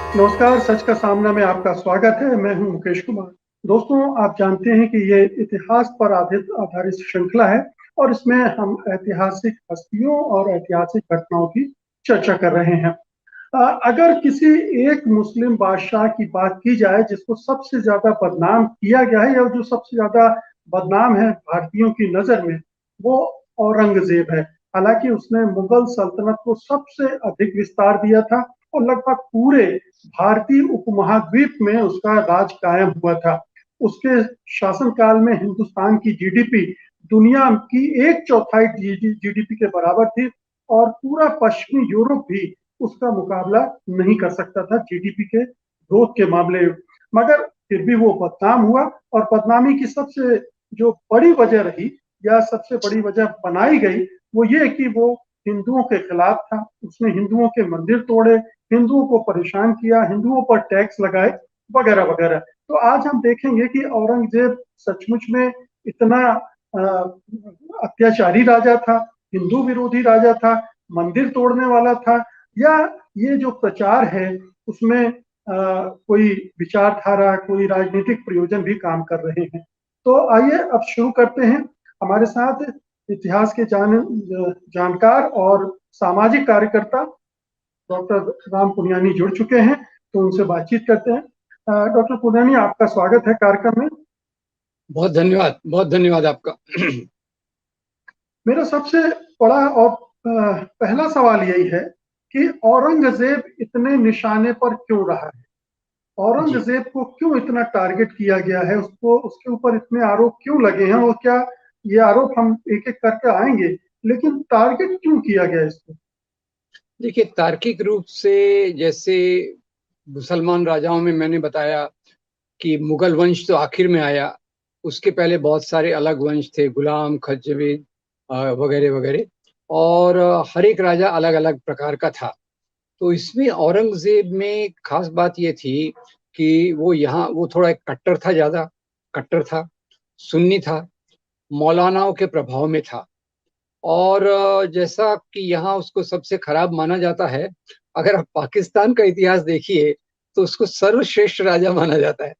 नमस्कार, सच का सामना में आपका स्वागत है। मैं हूं मुकेश कुमार। दोस्तों, आप जानते हैं कि ये इतिहास पर आधारित श्रृंखला है और इसमें हम ऐतिहासिक हस्तियों और ऐतिहासिक घटनाओं की चर्चा कर रहे हैं। अगर किसी एक मुस्लिम बादशाह की बात की जाए जिसको सबसे ज्यादा बदनाम किया गया है या जो सबसे ज्यादा बदनाम है भारतीयों की नजर में, वो औरंगजेब है। हालांकि उसने मुगल सल्तनत को सबसे अधिक विस्तार दिया था और लगभग पूरे भारतीय उपमहाद्वीप में उसका राज कायम हुआ था। उसके शासनकाल में हिंदुस्तान की जीडीपी दुनिया की एक चौथाई जीडीपी के बराबर थी और पूरा पश्चिमी यूरोप भी उसका मुकाबला नहीं कर सकता था जीडीपी के ग्रोथ के मामले में। मगर फिर भी वो बदनाम हुआ और बदनामी की सबसे जो बड़ी वजह रही या सबसे बड़ी वजह बनाई गई वो ये कि वो हिंदुओं के खिलाफ था। उसने हिंदुओं के मंदिर तोड़े, हिंदुओं को परेशान किया, हिंदुओं पर टैक्स लगाए, वगैरह वगैरह। तो आज हम देखेंगे कि औरंगजेब सचमुच में इतना अत्याचारी राजा था, हिंदू विरोधी राजा था, मंदिर तोड़ने वाला था, या ये जो प्रचार है उसमें कोई विचारधारा, कोई राजनीतिक प्रयोजन भी काम कर रहे हैं। तो आइए अब शुरू करते हैं। हमारे साथ इतिहास के जानकार और सामाजिक कार्यकर्ता डॉक्टर राम पुनियानी जुड़ चुके हैं, तो उनसे बातचीत करते हैं। डॉक्टर पुनियानी, आपका स्वागत है कार्यक्रम में। बहुत धन्यवाद आपका। मेरा सबसे बड़ा और पहला सवाल यही है कि औरंगजेब इतने निशाने पर क्यों रहा है? जी औरंगजेब को क्यों इतना टारगेट किया गया है? उसको उसके ऊपर इतने आरोप क्यों लगे हैं? और क्या ये आरोप हम एक एक करके आएंगे, लेकिन टारगेट क्यों किया गया इसको? देखिए, तार्किक रूप से जैसे मुसलमान राजाओं में मैंने बताया कि मुगल वंश तो आखिर में आया। उसके पहले बहुत सारे अलग वंश थे, गुलाम, खज्जवेद वगैरह वगैरह। और हर एक राजा अलग अलग प्रकार का था। तो इसमें औरंगजेब में खास बात ये थी कि वो थोड़ा एक कट्टर था, ज्यादा कट्टर था, सुन्नी था, मौलानाओं के प्रभाव में था। और जैसा कि यहाँ उसको सबसे खराब माना जाता है, अगर आप पाकिस्तान का इतिहास देखिए तो उसको सर्वश्रेष्ठ राजा माना जाता है।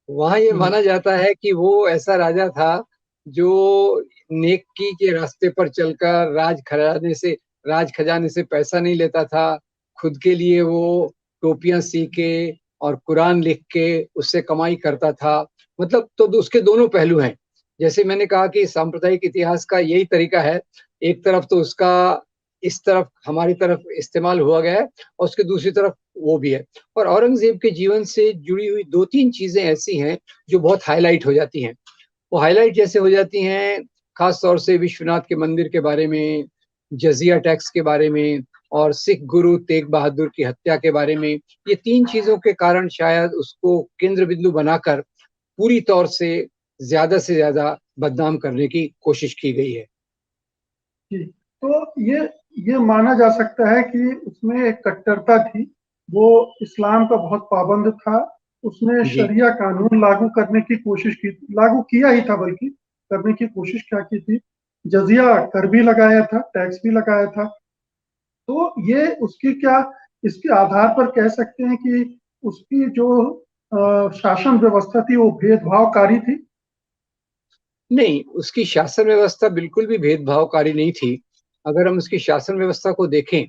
वहां ये हम्म। माना जाता है कि वो ऐसा राजा था जो नेकी के रास्ते पर चलकर राज खजाने से पैसा नहीं लेता था। खुद के लिए वो टोपियां सी के और कुरान लिख के उससे कमाई करता था। मतलब तो उसके दोनों पहलू हैं। जैसे मैंने कहा कि सांप्रदायिक इतिहास का यही तरीका है। एक तरफ तो उसका इस तरफ हमारी तरफ इस्तेमाल हुआ गया है और उसके दूसरी तरफ वो भी है। और औरंगजेब के जीवन से जुड़ी हुई दो तीन चीजें ऐसी हैं जो बहुत हाईलाइट हो जाती हैं। वो हाईलाइट जैसे हो जाती हैं, खास तौर से विश्वनाथ के मंदिर के बारे में, जजिया टैक्स के बारे में, और सिख गुरु तेग बहादुर की हत्या के बारे में। ये तीन चीजों के कारण शायद उसको केंद्र बिंदु बनाकर पूरी तौर से ज्यादा बदनाम करने की कोशिश की गई है। जी। तो ये माना जा सकता है कि उसमें एक कट्टरता थी। वो इस्लाम का बहुत पाबंद था। उसने जी शरिया कानून लागू करने की कोशिश की, लागू किया ही था बल्कि करने की कोशिश क्या की थी, जजिया कर भी लगाया था, टैक्स भी लगाया था। तो ये उसकी क्या, इसके आधार पर कह सकते हैं कि उसकी जो शासन व्यवस्था थी वो भेदभावकारी थी। नहीं, उसकी शासन व्यवस्था बिल्कुल भी भेदभावकारी नहीं थी। अगर हम उसकी शासन व्यवस्था को देखें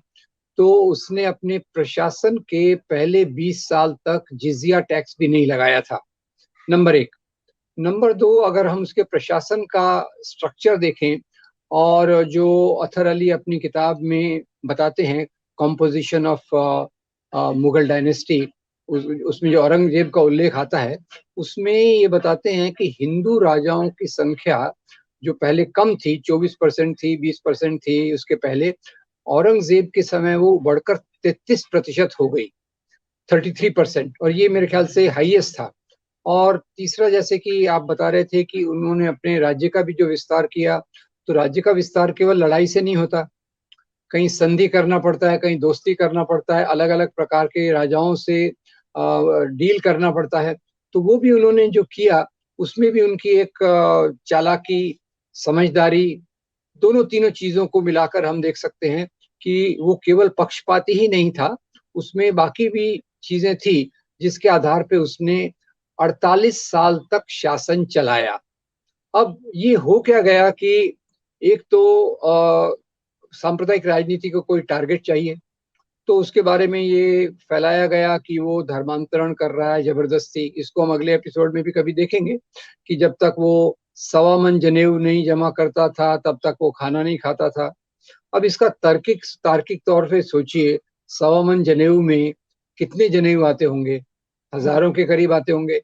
तो उसने अपने प्रशासन के पहले 20 साल तक जिजिया टैक्स भी नहीं लगाया था। नंबर एक। नंबर दो, अगर हम उसके प्रशासन का स्ट्रक्चर देखें, और जो अथर अली अपनी किताब में बताते हैं, कॉम्पोजिशन ऑफ मुगल डायनेस्टी, उसमें जो औरंगजेब का उल्लेख आता है, उसमें ये बताते हैं कि हिंदू राजाओं की संख्या जो पहले कम थी, 24% थी, 20% थी उसके पहले, औरंगजेब के समय वो बढ़कर 33% हो गई, 33%। और ये मेरे ख्याल से हाईएस्ट था। और तीसरा, जैसे कि आप बता रहे थे कि उन्होंने अपने राज्य का भी जो विस्तार किया, तो राज्य का विस्तार केवल लड़ाई से नहीं होता। कहीं संधि करना पड़ता है, कहीं दोस्ती करना पड़ता है, अलग अलग प्रकार के राजाओं से डील करना पड़ता है। तो वो भी उन्होंने जो किया, उसमें भी उनकी एक चालाकी, समझदारी, दोनों तीनों चीजों को मिलाकर हम देख सकते हैं कि वो केवल पक्षपाती ही नहीं था, उसमें बाकी भी चीजें थी जिसके आधार पे उसने 48 साल तक शासन चलाया। अब ये हो क्या गया कि एक तो सांप्रदायिक राजनीति को कोई टारगेट चाहिए, तो उसके बारे में ये फैलाया गया कि वो धर्मांतरण कर रहा है जबरदस्ती। इसको हम अगले एपिसोड में भी कभी देखेंगे कि जब तक वो 1.25 मन जनेऊ नहीं जमा करता था तब तक वो खाना नहीं खाता था। अब इसका तार्किक तौर पे सोचिए, 1.25 मन जनेऊ में कितने जनेऊ आते होंगे? हजारों के करीब आते होंगे।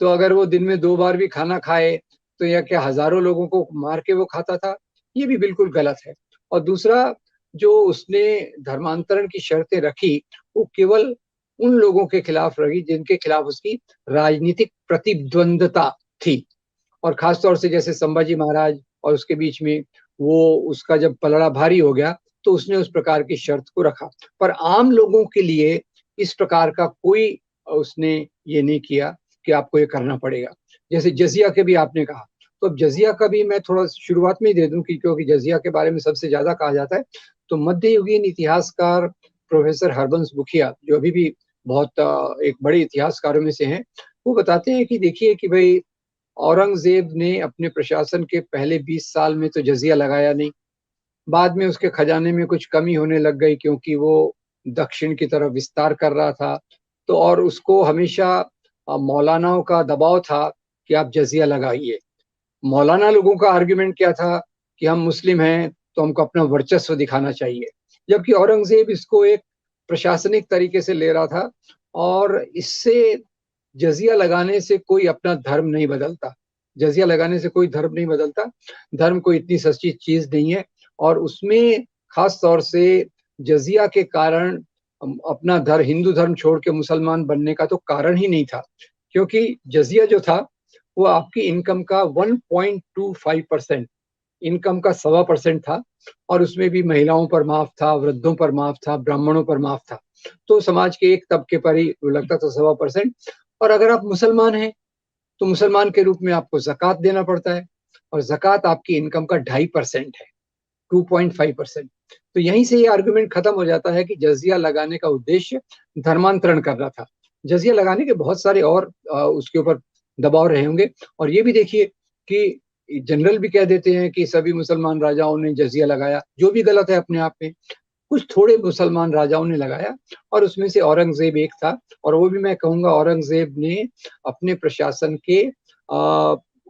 तो अगर वो दिन में 2 बार भी खाना खाए तो या क्या हजारों लोगों को मार के वो खाता था? ये भी बिल्कुल गलत है। और दूसरा, जो उसने धर्मांतरण की शर्तें रखी वो केवल उन लोगों के खिलाफ रही जिनके खिलाफ उसकी राजनीतिक प्रतिद्वंदता थी। और खासतौर से जैसे संभाजी महाराज और उसके बीच में वो उसका जब पलड़ा भारी हो गया तो उसने उस प्रकार की शर्त को रखा। पर आम लोगों के लिए इस प्रकार का कोई उसने ये नहीं किया कि आपको ये करना पड़ेगा। जैसे जजिया के भी आपने कहा, तो अब जजिया का भी मैं थोड़ा शुरुआत में ही दे दूं कि क्योंकि जजिया के बारे में सबसे ज्यादा कहा जाता है। तो मध्ययुगीन इतिहासकार प्रोफेसर हरबंस बुकिया, जो अभी भी बहुत एक बड़े इतिहासकारों में से हैं, वो बताते हैं कि देखिए कि भाई औरंगजेब ने अपने प्रशासन के पहले 20 साल में तो जजिया लगाया नहीं। बाद में उसके खजाने में कुछ कमी होने लग गई क्योंकि वो दक्षिण की तरफ विस्तार कर रहा था। तो और उसको हमेशा मौलानाओं का दबाव था कि आप जजिया लगाइए। मौलाना लोगों का आर्ग्यूमेंट क्या था कि हम मुस्लिम हैं तो हमको अपना वर्चस्व दिखाना चाहिए, जबकि औरंगजेब इसको एक प्रशासनिक तरीके से ले रहा था। और इससे जजिया लगाने से कोई अपना धर्म नहीं बदलता। जजिया लगाने से कोई धर्म नहीं बदलता। धर्म कोई इतनी सच्ची चीज नहीं है। और उसमें खास तौर से जजिया के कारण अपना धर्म, हिंदू धर्म छोड़ के मुसलमान बनने का तो कारण ही नहीं था, क्योंकि जजिया जो था वो आपकी इनकम का 1.25%, इनकम का 1.25% था। और उसमें भी महिलाओं पर माफ था, वृद्धों पर माफ था, ब्राह्मणों पर माफ था। तो समाज के एक तबके पर ही लगता था 1.25%। और अगर आप मुसलमान हैं तो मुसलमान के रूप में आपको जक़ात देना पड़ता है, और जक़ात आपकी इनकम का 2.5% है, 2.5%। तो यहीं से ये आर्गुमेंट खत्म हो जाता है कि जजिया लगाने का उद्देश्य धर्मांतरण करना था। जजिया लगाने के बहुत सारे और उसके ऊपर दबाव रहे होंगे। और ये भी देखिए कि जनरल भी कह देते हैं कि सभी मुसलमान राजाओं ने जजिया लगाया, जो भी गलत है अपने आप में। कुछ थोड़े मुसलमान राजाओं ने लगाया, और उसमें से औरंगजेब एक था। और वो भी मैं कहूंगा औरंगजेब ने अपने प्रशासन के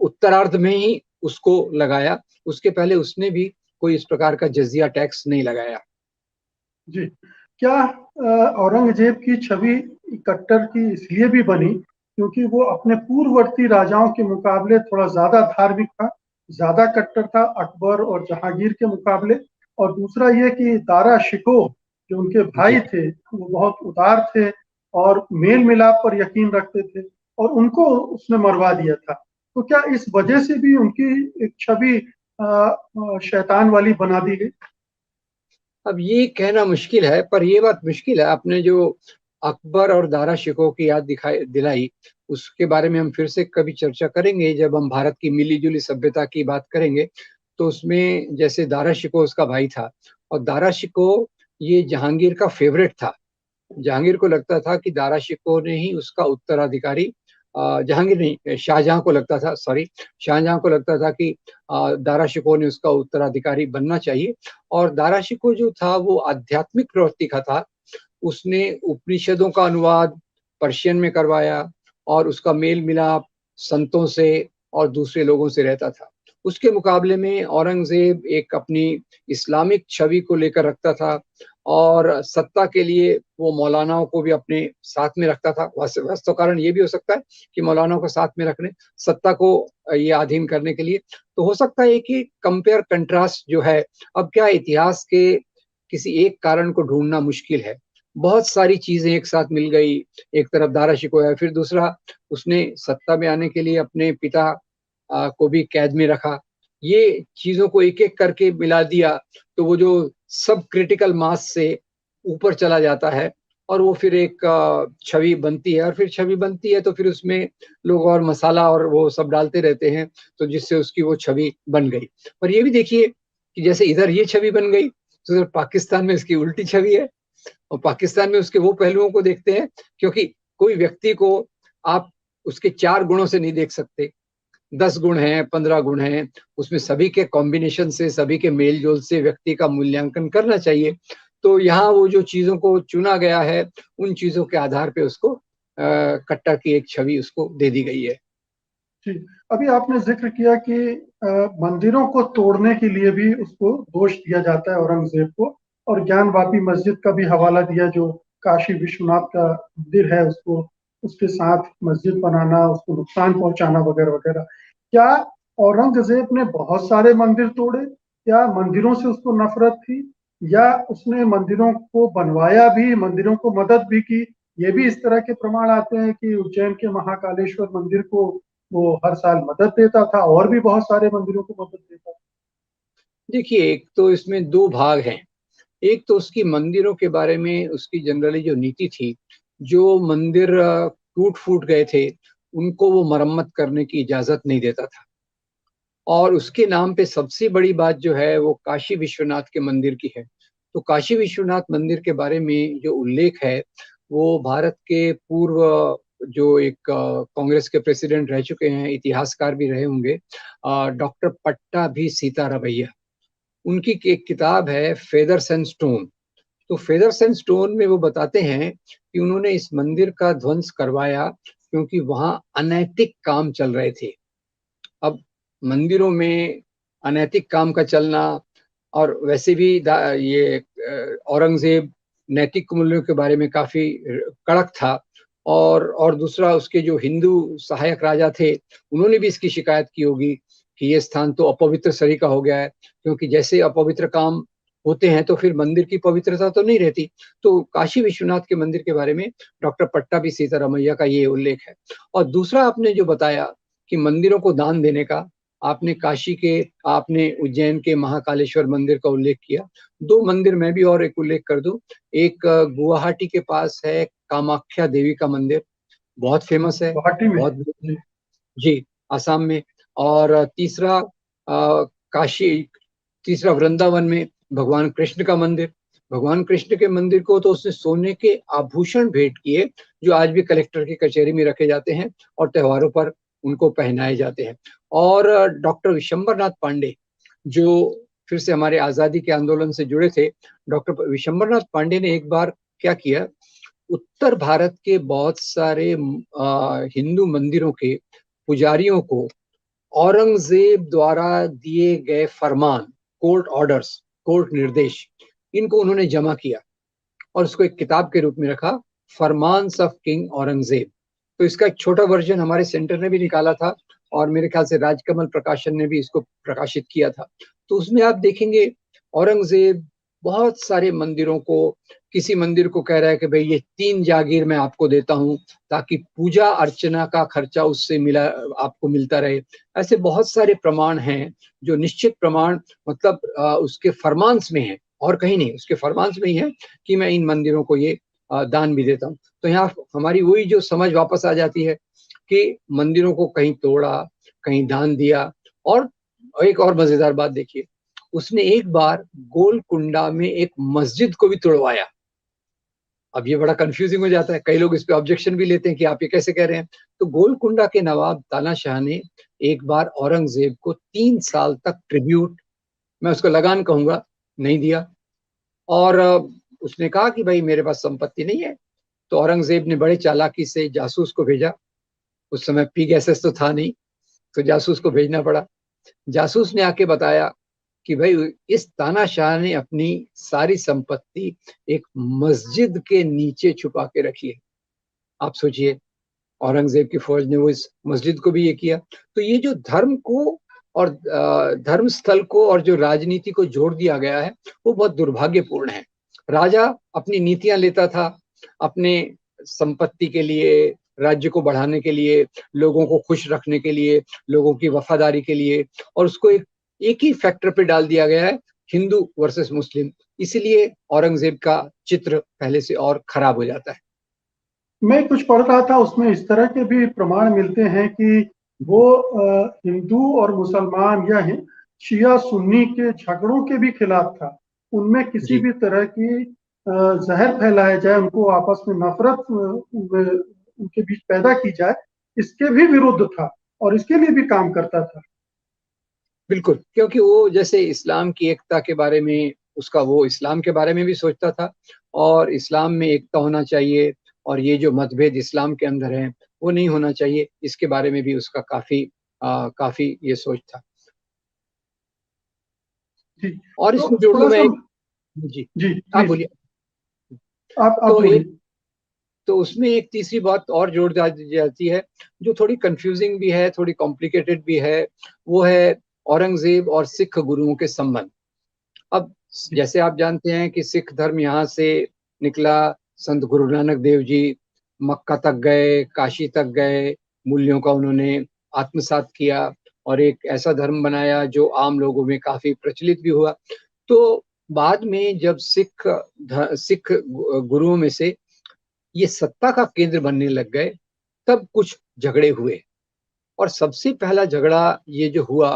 उत्तरार्ध में ही उसको लगाया। उसके पहले उसने भी कोई इस प्रकार का जजिया टैक्स नहीं लगाया। जी, क्या औरंगजेब की छवि कट्टर की इसलिए भी बनी क्योंकि वो अपने पूर्ववर्ती राजाओं के मुकाबले थोड़ा ज्यादा धार्मिक था, ज्यादा कट्टर था अकबर और जहांगीर के मुकाबले। और दूसरा ये कि दारा शिकोह जो उनके भाई जी, थे वो बहुत उदार थे और मेल मिलाप पर यकीन रखते थे, और उनको उसने मरवा दिया था। तो क्या इस वजह से भी उनकी एक छवि शैतान वाली बना दी गई? अब ये कहना मुश्किल है, पर ये बात मुश्किल है। आपने जो अकबर और दारा शिकोह की याद दिखाई दिलाई, उसके बारे में हम फिर से कभी चर्चा करेंगे जब हम भारत की मिली जुली सभ्यता की बात करेंगे। तो उसमें जैसे दारा शिकोह उसका भाई था, और दारा शिकोह ये जहांगीर का फेवरेट था। जहांगीर को लगता था कि दारा शिकोह ने ही उसका उत्तराधिकारी, जहांगीर नहीं, शाहजहां को लगता था, सॉरी, शाहजहां को लगता था कि दारा शिकोह ने उसका उत्तराधिकारी बनना चाहिए। और दारा शिकोह जो था वो आध्यात्मिक प्रवृत्ति का था। उसने उपनिषदों का अनुवाद पर्शियन में करवाया, और उसका मेल मिलाप संतों से और दूसरे लोगों से रहता था। उसके मुकाबले में औरंगजेब एक अपनी इस्लामिक छवि को लेकर रखता था, और सत्ता के लिए वो मौलानाओं को भी अपने साथ में रखता था। वास्तव कारण ये भी हो सकता है कि मौलानाओं को साथ में रखने, सत्ता को ये अधीन करने के लिए। तो हो सकता है कि कंपेयर कंट्रास्ट जो है, अब क्या इतिहास के किसी एक कारण को ढूंढना मुश्किल है। बहुत सारी चीजें एक साथ मिल गई। एक तरफ दारा शिकोह है, फिर दूसरा उसने सत्ता में आने के लिए अपने पिता को भी कैद में रखा। ये चीजों को एक एक करके मिला दिया तो वो जो सब क्रिटिकल मास से ऊपर चला जाता है, और वो फिर एक छवि बनती है। और फिर छवि बनती है तो फिर उसमें लोग और मसाला और वो सब डालते रहते हैं, तो जिससे उसकी वो छवि बन गई। पर ये भी देखिए कि जैसे इधर ये छवि बन गई तो उधर पाकिस्तान में इसकी उल्टी छवि है। और पाकिस्तान में उसके वो पहलुओं को देखते हैं, क्योंकि कोई व्यक्ति को आप उसके 4 गुणों से नहीं देख सकते। 10 गुण हैं, 15 गुण हैं, उसमें सभी के कॉम्बिनेशन से, सभी के मेल जोल से व्यक्ति का मूल्यांकन करना चाहिए। तो यहाँ वो जो चीजों को चुना गया है, उन चीजों के आधार पे उसको कट्टा की एक छवि उसको दे दी गई है। जी, अभी आपने जिक्र किया कि मंदिरों को तोड़ने के लिए भी उसको दोष दिया जाता है औरंगजेब को, और ज्ञानवापी मस्जिद का भी हवाला दिया, जो काशी विश्वनाथ का मंदिर है, उसको उसके साथ मस्जिद बनाना, उसको नुकसान पहुंचाना वगैरह वगैरह। क्या औरंगजेब ने बहुत सारे मंदिर तोड़े? क्या मंदिरों से उसको नफरत थी, या उसने मंदिरों को बनवाया भी, मंदिरों को मदद भी की? ये भी इस तरह के प्रमाण आते हैं कि उज्जैन के महाकालेश्वर मंदिर को वो हर साल मदद देता था, और भी बहुत सारे मंदिरों को मदद देता था। देखिए, एक तो इसमें 2 भाग हैं। एक तो उसकी मंदिरों के बारे में उसकी जनरली जो नीति थी, जो मंदिर टूट फूट गए थे, उनको वो मरम्मत करने की इजाजत नहीं देता था। और उसके नाम पे सबसे बड़ी बात जो है वो काशी विश्वनाथ के मंदिर की है। तो काशी विश्वनाथ मंदिर के बारे में जो उल्लेख है, वो भारत के पूर्व जो एक कांग्रेस के प्रेसिडेंट रह चुके हैं, इतिहासकार भी रहे होंगे, डॉक्टर पट्टा भी सीतारामैया, उनकी एक किताब है फेदर्स एंड स्टोन। तो फेदर्स एंड स्टोन में वो बताते हैं कि उन्होंने इस मंदिर का ध्वंस करवाया क्योंकि वहां अनैतिक काम चल रहे थे। अब मंदिरों में अनैतिक काम का चलना, और वैसे भी ये औरंगजेब नैतिक मूल्यों के बारे में काफी कड़क था। और दूसरा, उसके जो हिंदू सहायक राजा थे, उन्होंने भी इसकी शिकायत की होगी कि ये स्थान तो अपवित्र सरी का हो गया है, क्योंकि जैसे अपवित्र काम होते हैं तो फिर मंदिर की पवित्रता तो नहीं रहती। तो काशी विश्वनाथ के मंदिर के बारे में डॉक्टर पट्टाभी सीतारामैया का ये उल्लेख है। और दूसरा, आपने जो बताया कि मंदिरों को दान देने का, आपने उज्जैन के महाकालेश्वर मंदिर का उल्लेख किया। 2 मंदिर मैं भी और एक उल्लेख कर दूं। एक गुवाहाटी के पास है कामाख्या देवी का मंदिर, बहुत फेमस है, गुवाहाटी में? बहुत। जी। जी, आसाम में। और तीसरा काशी, तीसरा वृंदावन में भगवान कृष्ण का मंदिर। भगवान कृष्ण के मंदिर को तो उसने सोने के आभूषण भेंट किए, जो आज भी कलेक्टर की कचहरी में रखे जाते हैं और त्योहारों पर उनको पहनाए जाते हैं। और डॉक्टर विशंबरनाथ पांडे, जो फिर से हमारे आजादी के आंदोलन से जुड़े थे, डॉक्टर विशंबरनाथ पांडे ने एक बार क्या किया, उत्तर भारत के बहुत सारे हिंदू मंदिरों के पुजारियों को औरंगजेब द्वारा दिए गए फरमान, कोर्ट ऑर्डर्स, कोर्ट निर्देश, इनको उन्होंने जमा किया और उसको एक किताब के रूप में रखा, फरमान्स ऑफ किंग औरंगजेब। तो इसका एक छोटा वर्जन हमारे सेंटर ने भी निकाला था, और मेरे ख्याल से राजकमल प्रकाशन ने भी इसको प्रकाशित किया था। तो उसमें आप देखेंगे औरंगजेब बहुत सारे मंदिरों को, किसी मंदिर को कह रहा है कि भाई ये 3 जागीर मैं आपको देता हूं, ताकि पूजा अर्चना का खर्चा उससे आपको मिलता रहे। ऐसे बहुत सारे प्रमाण हैं, जो निश्चित प्रमाण, मतलब उसके फरमान्स में है और कहीं नहीं, उसके फरमान्स में ही है कि मैं इन मंदिरों को ये दान भी देता हूँ। तो यहाँ हमारी वही जो समझ वापस आ जाती है कि मंदिरों को कहीं तोड़ा, कहीं दान दिया। और एक और मजेदार बात देखिए, उसने एक बार गोलकुंडा में एक मस्जिद को भी तोड़वाया। अब ये बड़ा कंफ्यूजिंग हो जाता है, कई लोग इस पे ऑब्जेक्शन भी लेते हैं कि आप ये कैसे कह रहे हैं। तो गोलकुंडा के नवाब तानाशाह ने एक बार औरंगजेब को 3 साल तक ट्रिब्यूट, मैं उसको लगान कहूंगा, नहीं दिया। और उसने कहा कि भाई मेरे पास संपत्ति नहीं है। तो औरंगजेब ने बड़े चालाकी से जासूस को भेजा, उस समय पीगैसेस तो था नहीं, तो जासूस को भेजना पड़ा। जासूस ने आके बताया कि भाई इस तानाशाह ने अपनी सारी संपत्ति एक मस्जिद के नीचे छुपा के रखी है। आप सोचिए, औरंगजेब की फौज ने वो इस मस्जिद को भी ये किया। तो ये जो धर्म को और धर्म स्थल को और जो राजनीति को जोड़ दिया गया है, वो बहुत दुर्भाग्यपूर्ण है। राजा अपनी नीतियां लेता था, अपने संपत्ति के लिए, राज्य को बढ़ाने के लिए, लोगों को खुश रखने के लिए, लोगों की वफादारी के लिए, और उसको एक ही फैक्टर पे डाल दिया गया है, हिंदू वर्सेस मुस्लिम। इसीलिए औरंगजेब का चित्र पहले से और खराब हो जाता है। मैं कुछ पढ़ रहा था, उसमें इस तरह के भी प्रमाण मिलते हैं कि वो हिंदू और मुसलमान या शिया सुन्नी के झगड़ों के भी खिलाफ था। उनमें किसी जी। भी तरह की जहर फैलाया जाए, उनको आपस में नफरत उनके बीच पैदा की जाए, इसके भी विरुद्ध था और इसके लिए भी काम करता था। बिल्कुल, क्योंकि वो जैसे इस्लाम की एकता के बारे में उसका वो इस्लाम के बारे में भी सोचता था और इस्लाम में एकता होना चाहिए और ये जो मतभेद इस्लाम के अंदर है वो नहीं होना चाहिए, इसके बारे में भी उसका काफी ये सोच था। जी, और तो इसमें जोड़ दूं मैं थोड़ा-सा। एक। जी, जी, आप प्लीज़, बोलिए। आप तो जोड़िए। एक तो उसमें एक तीसरी बात और जोड़ दी जाती है जो थोड़ी कंफ्यूजिंग भी है, थोड़ी कॉम्प्लिकेटेड भी है, वो है औरंगजेब और सिख गुरुओं के संबंध। अब जी, जैसे आप जानते हैं कि सिख धर्म यहाँ से निकला, संत गुरु नानक देव जी मक्का तक गए, काशी तक गए, मूल्यों का उन्होंने आत्मसात किया और एक ऐसा धर्म बनाया जो आम लोगों में काफी प्रचलित भी हुआ। तो बाद में जब सिख गुरुओं में से ये सत्ता का केंद्र बनने लग गए, तब कुछ झगड़े हुए और सबसे पहला झगड़ा ये जो हुआ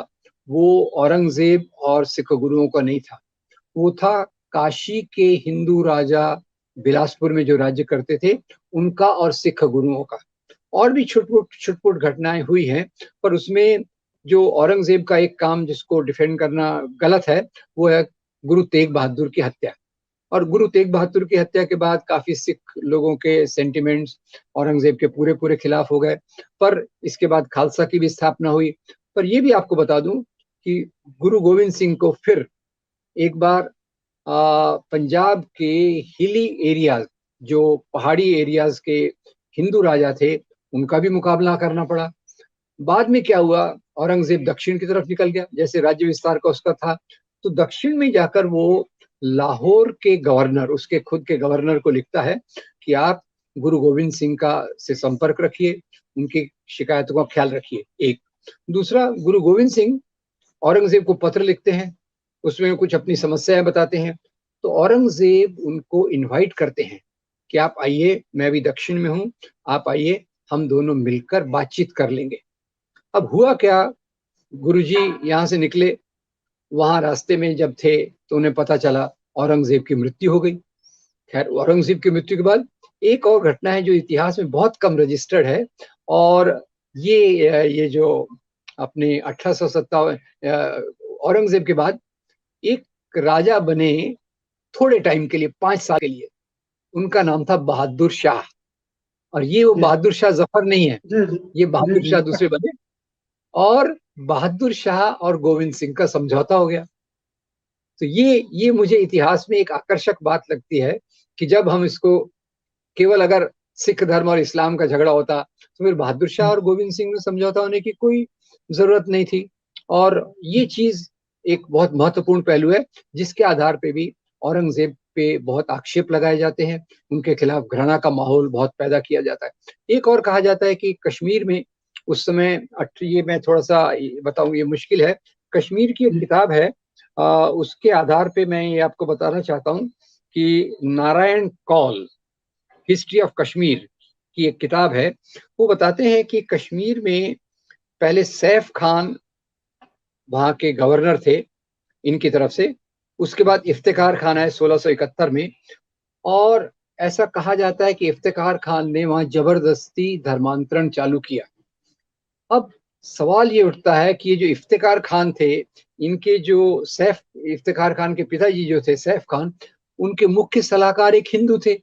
वो औरंगजेब और सिख गुरुओं का नहीं था, वो था काशी के हिंदू राजा बिलासपुर में जो राज्य करते थे उनका और सिख गुरुओं का। और भी छुटपुट छुटपुट घटनाएं हुई हैं, पर उसमें जो औरंगजेब का एक काम जिसको डिफेंड करना गलत है वो है गुरु तेग बहादुर की हत्या। और गुरु तेग बहादुर की हत्या के बाद काफी सिख लोगों के सेंटिमेंट्स औरंगजेब के पूरे पूरे खिलाफ हो गए, पर इसके बाद खालसा की भी स्थापना हुई। पर यह भी आपको बता दूं कि गुरु गोविंद सिंह को फिर एक बार पंजाब के हिली एरियाज, जो पहाड़ी एरियाज के हिंदू राजा थे, उनका भी मुकाबला करना पड़ा। बाद में क्या हुआ, औरंगजेब दक्षिण की तरफ निकल गया, जैसे राज्य विस्तार का उसका था, तो दक्षिण में जाकर वो लाहौर के गवर्नर, उसके खुद के गवर्नर को लिखता है कि आप गुरु गोविंद सिंह का से संपर्क रखिए, उनकी शिकायतों का ख्याल रखिए। एक दूसरा, गुरु गोविंद सिंह औरंगजेब को पत्र लिखते हैं, उसमें कुछ अपनी समस्याएं बताते हैं, तो औरंगजेब उनको इनवाइट करते हैं कि आप आइए, मैं भी दक्षिण में हूं, आप आइए, हम दोनों मिलकर बातचीत कर लेंगे। अब हुआ क्या, गुरुजी यहाँ से निकले, वहां रास्ते में जब थे तो उन्हें पता चला औरंगजेब की मृत्यु हो गई। खैर, औरंगजेब की मृत्यु के बाद एक और घटना है जो इतिहास में बहुत कम रजिस्टर्ड है, और ये जो अपने 1857 औरंगजेब के बाद एक राजा बने थोड़े टाइम के लिए, 5 साल के लिए, उनका नाम था बहादुर शाह। और ये वो जी, बहादुर शाह जफर नहीं है, जी, जी, ये जी, बहादुर जी। शाह दूसरे बने। और बहादुर शाह और गोविंद सिंह का समझौता हो गया। तो ये मुझे इतिहास में एक आकर्षक बात लगती है कि जब हम इसको केवल अगर सिख धर्म और इस्लाम का झगड़ा होता तो फिर बहादुर शाह और गोविंद सिंह में समझौता होने की कोई जरूरत नहीं थी। और ये चीज एक बहुत महत्वपूर्ण पहलू है जिसके आधार पे भी औरंगजेब पे बहुत आक्षेप लगाए जाते हैं, उनके खिलाफ घृणा का माहौल बहुत पैदा किया जाता है। एक और कहा जाता है कि कश्मीर में उस समय, ये मैं थोड़ा सा बताऊं, ये मुश्किल है, कश्मीर की एक जी, किताब है, उसके आधार पे मैं ये आपको बताना चाहता हूँ कि नारायण कौल, हिस्ट्री ऑफ कश्मीर की एक किताब है, वो बताते हैं कि कश्मीर में पहले सैफ खान वहां के गवर्नर थे इनकी तरफ से, उसके बाद इफ्तिकार खान आए 1671 में, और ऐसा कहा जाता है कि इफ्तिकार खान ने वहां जबरदस्ती धर्मांतरण चालू किया। अब सवाल ये उठता है कि ये जो इफ्तिकार खान थे, इनके जो सैफ इफ्तिकार खान के पिताजी जो थे सैफ खान, उनके मुख्य सलाहकार एक हिंदू थे।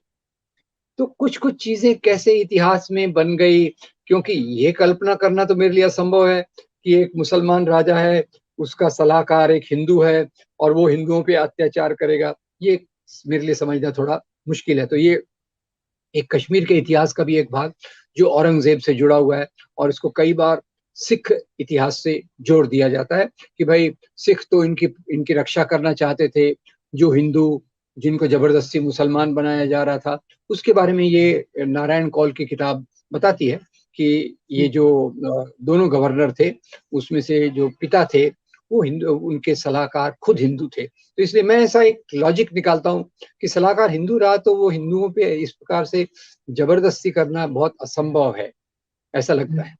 तो कुछ कुछ चीजें कैसे इतिहास में बन गई, क्योंकि ये कल्पना करना तो मेरे लिए असंभव है कि एक मुसलमान राजा है, उसका सलाहकार एक हिंदू है और वो हिंदुओं पे अत्याचार करेगा, ये मेरे लिए समझना थोड़ा मुश्किल है। तो ये एक कश्मीर के इतिहास का भी एक भाग जो औरंगजेब से जुड़ा हुआ है, और इसको कई बार सिख इतिहास से जोड़ दिया जाता है कि भाई सिख तो इनकी इनकी रक्षा करना चाहते थे, जो हिंदू जिनको जबरदस्ती मुसलमान बनाया जा रहा था। उसके बारे में ये नारायण कौल की किताब बताती है कि ये जो दोनों गवर्नर थे उसमें से जो पिता थे वो हिंदू, उनके सलाहकार खुद हिंदू थे। तो इसलिए मैं ऐसा एक लॉजिक निकालता हूँ कि सलाहकार हिंदू रहा तो वो हिंदुओं पे इस प्रकार से जबरदस्ती करना बहुत असंभव है, ऐसा लगता है।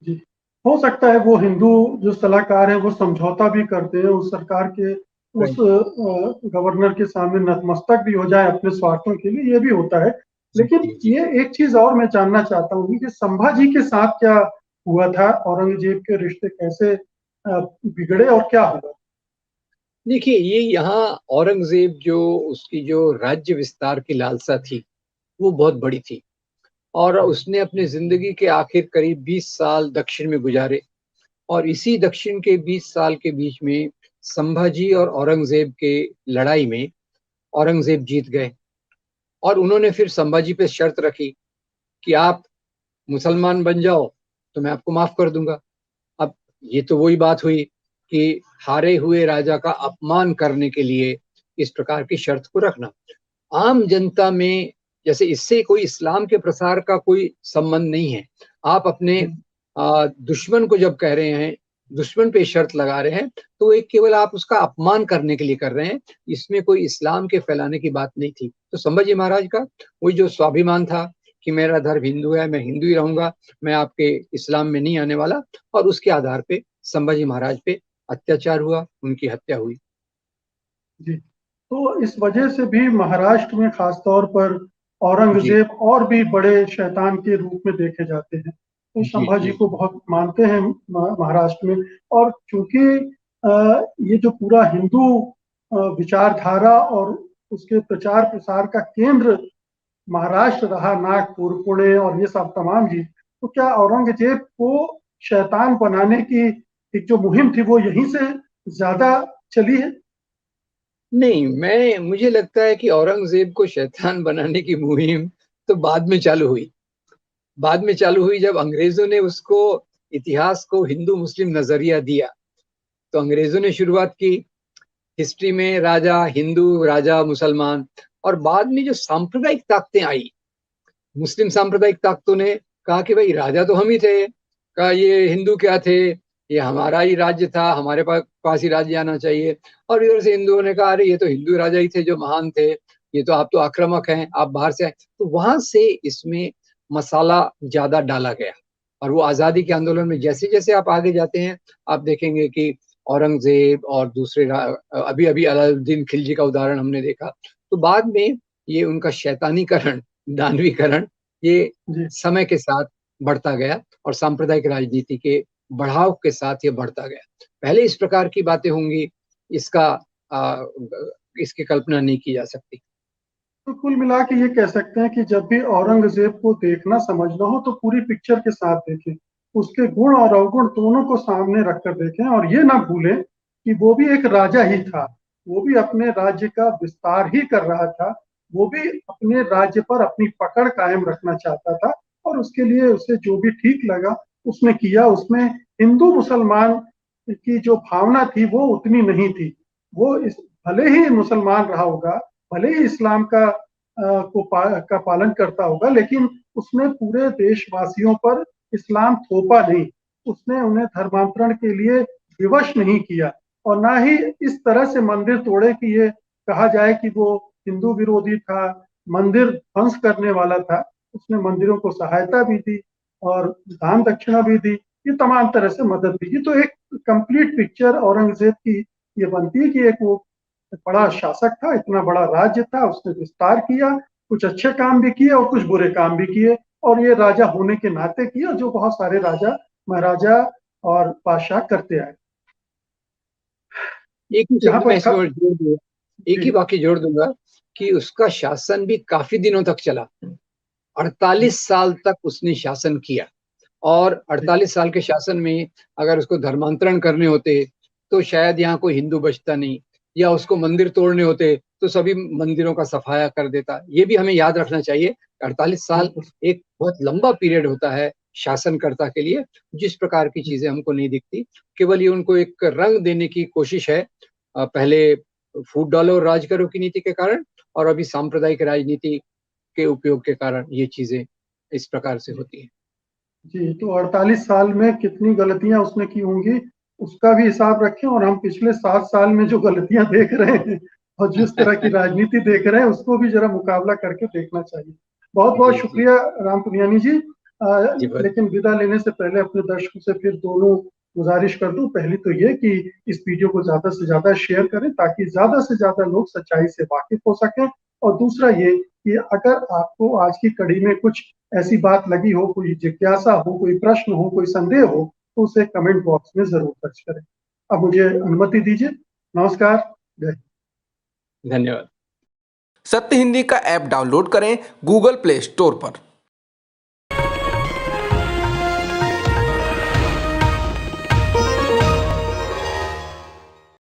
जी। हो सकता है वो हिंदू जो सलाहकार हैं वो समझौता भी करते हैं उस सरकार के उस गवर्नर के सामने नतमस्तक भी हो जाए अपने स्वार्थों के लिए, ये भी होता है। लेकिन जी जी। ये एक चीज और मैं जानना चाहता हूँ कि संभाजी के साथ क्या हुआ था, औरंगजेब के रिश्ते कैसे बिगड़े और क्या हुआ? देखिए, ये यहाँ औरंगजेब जो उसकी जो राज्य विस्तार की लालसा थी वो बहुत बड़ी थी, और उसने अपनी जिंदगी के आखिर करीब 20 साल दक्षिण में गुजारे, और इसी दक्षिण के 20 साल के बीच में संभाजी और औरंगजेब के लड़ाई में औरंगजेब जीत गए। और उन्होंने फिर संभाजी पे शर्त रखी कि आप मुसलमान बन जाओ तो मैं आपको माफ कर दूंगा। अब ये तो वही बात हुई कि हारे हुए राजा का अपमान करने के लिए इस प्रकार की शर्त को रखना। आम जनता में जैसे इससे कोई इस्लाम के प्रसार का कोई संबंध नहीं है। आप अपने दुश्मन को जब कह रहे हैं, दुश्मन पे शर्त लगा रहे हैं, तो एक केवल आप उसका अपमान करने के लिए कर रहे हैं। इसमें कोई इस्लाम के फैलाने की बात नहीं थी। तो संभाजी महाराज का वही जो स्वाभिमान था कि मेरा धर्म हिंदू है, मैं हिंदू ही रहूंगा, मैं आपके इस्लाम में नहीं आने वाला, और उसके आधार पे संभाजी महाराज पे अत्याचार हुआ, उनकी हत्या हुई। जी, तो इस वजह से भी महाराष्ट्र में खास तौर पर जी औरंगजेब और भी बड़े शैतान के रूप में देखे जाते हैं। तो जी संभाजी जी को बहुत मानते हैं महाराष्ट्र में। और चूंकि ये जो पूरा हिंदू विचारधारा और उसके प्रचार प्रसार का केंद्र महाराष्ट्र रहा, नागपुर, पुणे और ये सब तमाम चीज, तो क्या औरंगजेब को शैतान बनाने की एक जो मुहिम थी वो यहीं से ज्यादा चली है? नहीं, मैं मुझे लगता है कि औरंगजेब को शैतान बनाने की मुहिम तो बाद में चालू हुई जब अंग्रेजों ने उसको इतिहास को हिंदू मुस्लिम नजरिया दिया। तो अंग्रेजों ने शुरुआत की हिस्ट्री में, राजा हिंदू, राजा मुसलमान, और बाद में जो सांप्रदायिक ताकतें आई, मुस्लिम सांप्रदायिक ताकतों ने कहा कि भाई राजा तो हम ही थे, कहा ये हिंदू क्या थे, ये हमारा ही राज्य था, हमारे पास ही राज्य आना चाहिए। और इधर से हिंदुओं ने कहा अरे ये तो हिंदू राजा ही थे जो महान थे, ये तो आप तो आक्रामक हैं, आप बाहर से आए। तो वहां से इसमें मसाला ज्यादा डाला गया। और वो आजादी के आंदोलन में जैसे जैसे आप आगे जाते हैं, आप देखेंगे कि औरंगजेब और दूसरे अभी अभी अलाउद्दीन खिलजी का उदाहरण हमने देखा। तो बाद में ये उनका शैतानीकरण, दानवीकरण, ये जी, समय के साथ बढ़ता गया, और सांप्रदायिक राजनीति के बढ़ाव के साथ ये बढ़ता गया। पहले इस प्रकार की बातें होंगी, इसका आ, इसकी कल्पना नहीं की जा सकती। तो कुल मिला के ये कह सकते हैं कि जब भी औरंगजेब को देखना समझना हो तो पूरी पिक्चर के साथ देखें, उसके गुण और अवगुण दोनों को सामने रखकर देखें, और ये ना भूलें कि वो भी एक राजा ही था। वो भी अपने राज्य का विस्तार ही कर रहा था। वो भी अपने राज्य पर अपनी पकड़ कायम रखना चाहता था, और उसके लिए उसे जो भी ठीक लगा उसने किया। उसमें हिंदू मुसलमान की जो भावना थी वो उतनी नहीं थी। वो भले ही मुसलमान रहा होगा, भले ही इस्लाम का पालन करता होगा, लेकिन उसने पूरे देशवासियों पर इस्लाम थोपा नहीं। उसने उन्हें धर्मांतरण के लिए विवश नहीं किया, और ना ही इस तरह से मंदिर तोड़े कि ये कहा जाए कि वो हिंदू विरोधी था, मंदिर ध्वंस करने वाला था। उसने मंदिरों को सहायता भी दी और दान दक्षिणा भी दी, ये तमाम तरह से मदद दी। ये तो एक कंप्लीट पिक्चर औरंगजेब की ये बनती है कि एक वो बड़ा शासक था, इतना बड़ा राज्य था, उसने विस्तार किया, कुछ अच्छे काम भी किए और कुछ बुरे काम भी किए, और ये राजा होने के नाते किए, जो बहुत सारे राजा महाराजा और बादशाह करते आए। एक ही यहाँ शब्द में पर इसमें और जोड़ दूंगा, एक ही जी, वाक्य जोड़ दूंगा कि उसका शासन भी काफी दिनों तक चला। 48 साल तक उसने शासन किया, और जी, 48 साल के शासन में अगर उसको धर्मांतरण करने होते तो शायद यहाँ कोई हिंदू बचता नहीं, या उसको मंदिर तोड़ने होते तो सभी मंदिरों का सफाया कर देता। ये भी हमें याद रखना चाहिए। 48 साल बिल्कुल, एक बहुत लंबा पीरियड होता है शासनकर्ता के लिए। जिस प्रकार की चीजें हमको नहीं दिखती, केवल ये उनको एक रंग देने की कोशिश है। पहले फूट डालो और राज करो की नीति के कारण, और अभी सांप्रदायिक राजनीति के उपयोग के कारण ये चीजें इस प्रकार से जी, होती हैं। जी। तो 48 साल में कितनी गलतियां उसने की होंगी, उसका भी हिसाब रखें, और हम पिछले 7 साल में जो गलतियां देख रहे हैं और जिस तरह की राजनीति देख रहे हैं उसको भी जरा मुकाबला करके देखना चाहिए। बहुत बहुत जी जी शुक्रिया राम पुनियानी जी। जी। बस लेकिन विदा लेने से पहले अपने दर्शकों से फिर दोनों गुजारिश कर दूं, पहली तो ये कि इस वीडियो को ज्यादा से ज्यादा शेयर करें ताकि ज्यादा से ज्यादा लोग सच्चाई से वाकिफ हो सकें। और दूसरा ये कि अगर आपको आज की कड़ी में कुछ ऐसी बात लगी हो, कोई जिज्ञासा हो, कोई प्रश्न हो, कोई संदेह हो, तो उसे कमेंट बॉक्स में जरूर दर्ज करें। अब मुझे अनुमति दीजिए। नमस्कार। जय हिंद। धन्यवाद। सत्य हिंदी का ऐप डाउनलोड करें गूगल प्ले स्टोर पर।